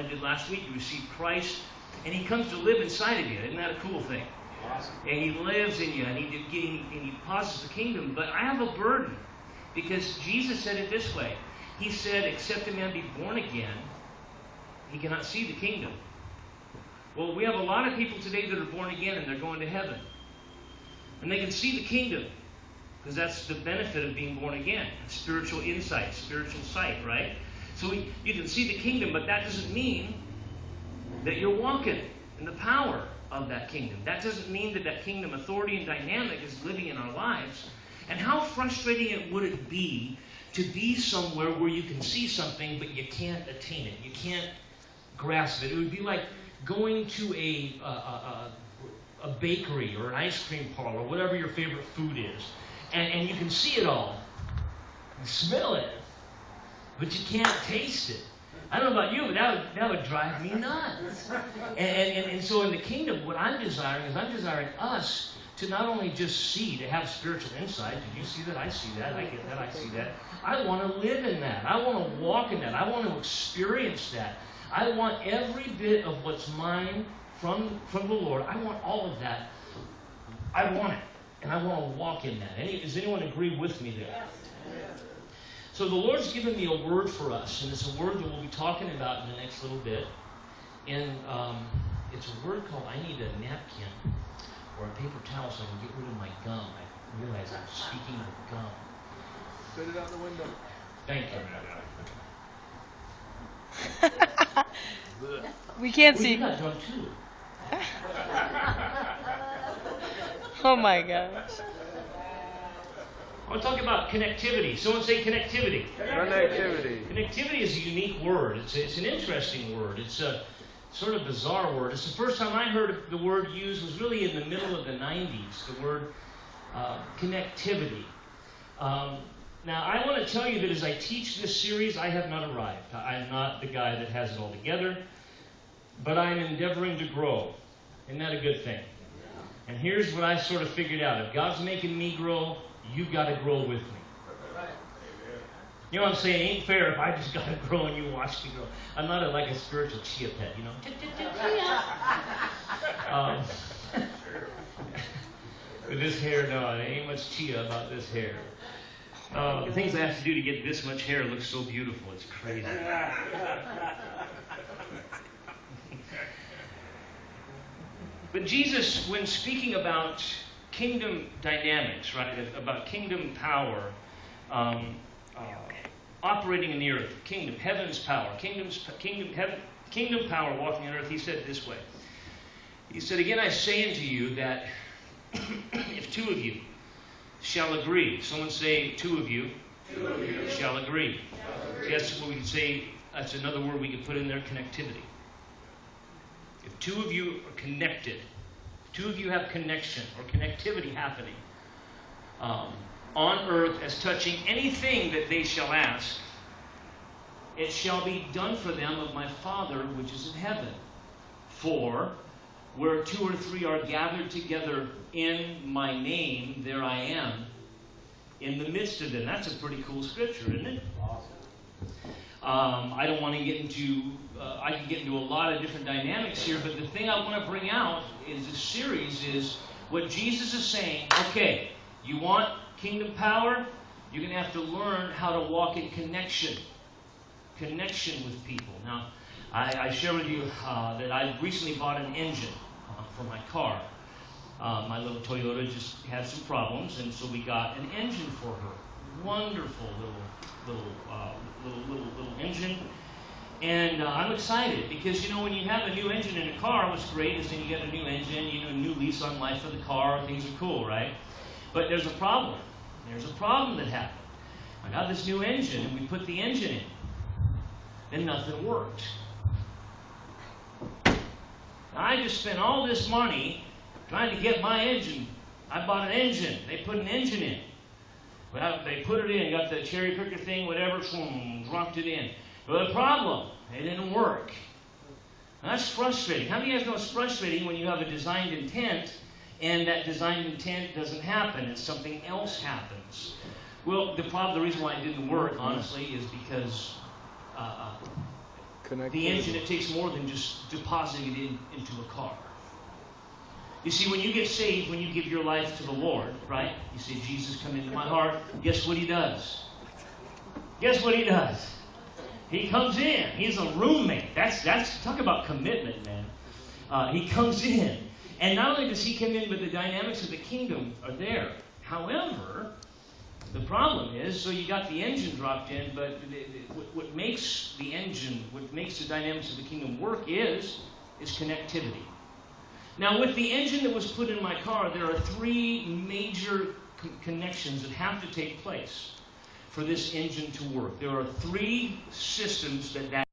I did last week. You receive Christ, and He comes to live inside of you. Isn't that a cool thing? Awesome. And He lives in you, and He deposits the kingdom. But I have a burden, because Jesus said it this way. He said, except a man be born again, he cannot see the kingdom. Well, we have a lot of people today that are born again, and they're going to heaven. And they can see the kingdom, because that's the benefit of being born again. Spiritual insight, spiritual sight, right? So you can see the kingdom, but that doesn't mean that you're walking in the power of that kingdom. That doesn't mean that that kingdom authority and dynamic is living in our lives. And how frustrating would it be to be somewhere where you can see something, but you can't attain it. You can't grasp it. It would be like going to a bakery or an ice cream parlor, or whatever your favorite food is, and you can see it all, and smell it, but you can't taste it. I don't know about you, but that would drive me nuts. And so in the kingdom, what I'm desiring us to not only just see, to have spiritual insight. Did you see that? I see that. I get that. I see that. I want to live in that. I want to walk in that. I want to experience that. I want every bit of what's mine from the Lord. I want all of that. I want it. And I want to walk in that. Does anyone agree with me there? So the Lord's given me a word for us, and it's a word that we'll be talking about in the next little bit. And it's a word called, I need a napkin or a paper towel so I can get rid of my gum. I realize I'm speaking of gum. Spit it out the window. Thank you. We can't see. You got drunk too. Oh my gosh. I want to talk about connectivity. Someone say connectivity. Connectivity. Connectivity is a unique word. It's an interesting word. It's a sort of bizarre word. It's the first time I heard the word used was really in the middle of the 90s, the word connectivity. Now, I want to tell you that as I teach this series, I have not arrived. I'm not the guy that has it all together, but I'm endeavoring to grow. Isn't that a good thing? And here's what I sort of figured out. If God's making me grow, you've got to grow with me. You know what I'm saying? It ain't fair if I just got to grow and you watch me grow. I'm not like a spiritual chia pet, you know. With this hair, no, there ain't much chia about this hair. The things I have to do to get this much hair look so beautiful, it's crazy. But Jesus, when speaking about kingdom dynamics, right, about kingdom power, operating in the earth, kingdom, heaven's power, kingdom power walking on earth, he said it this way. He said, again, I say unto you that if two of you shall agree, someone say, two of you shall agree. That's what we can say, that's another word we could put in there, connectivity. If two of you are connected, two of you have connection or connectivity happening on earth as touching anything that they shall ask, it shall be done for them of my Father which is in heaven. For where two or three are gathered together in my name, there I am in the midst of them. That's a pretty cool scripture, isn't it? I don't want to get into, I can get into a lot of different dynamics here, but the thing I want to bring out is this series is what Jesus is saying, okay, you want kingdom power? You're going to have to learn how to walk in connection with people. Now, I share with you that I recently bought an engine for my car. My little Toyota just had some problems, and so we got an engine for her. Wonderful little engine. And I'm excited because, you know, when you have a new engine in a car, what's great is then you get a new engine, you know, a new lease on life for the car, things are cool, right? But there's a problem. There's a problem that happened. I got this new engine, and we put the engine in. Then nothing worked. Now, I just spent all this money trying to get my engine. I bought an engine. They put an engine in. Well, they put it in, got the cherry picker thing, whatever, dropped it in. But the problem, it didn't work. Now, that's frustrating. How many of you guys know it's frustrating when you have a designed intent and that designed intent doesn't happen and something else happens? Well, the reason why it didn't work, honestly, is because the engine, it takes more than just depositing it into a car. You see, when you get saved, when you give your life to the Lord, right? You say, Jesus, come into my heart. Guess what he does? Guess what he does? He comes in. He's a roommate. That's talk about commitment, man. He comes in. And not only does he come in, but the dynamics of the kingdom are there. However, the problem is, so you got the engine dropped in, but what makes the engine, what makes the dynamics of the kingdom work is connectivity. Now, with the engine that was put in my car, there are three major connections that have to take place for this engine to work. There are three systems that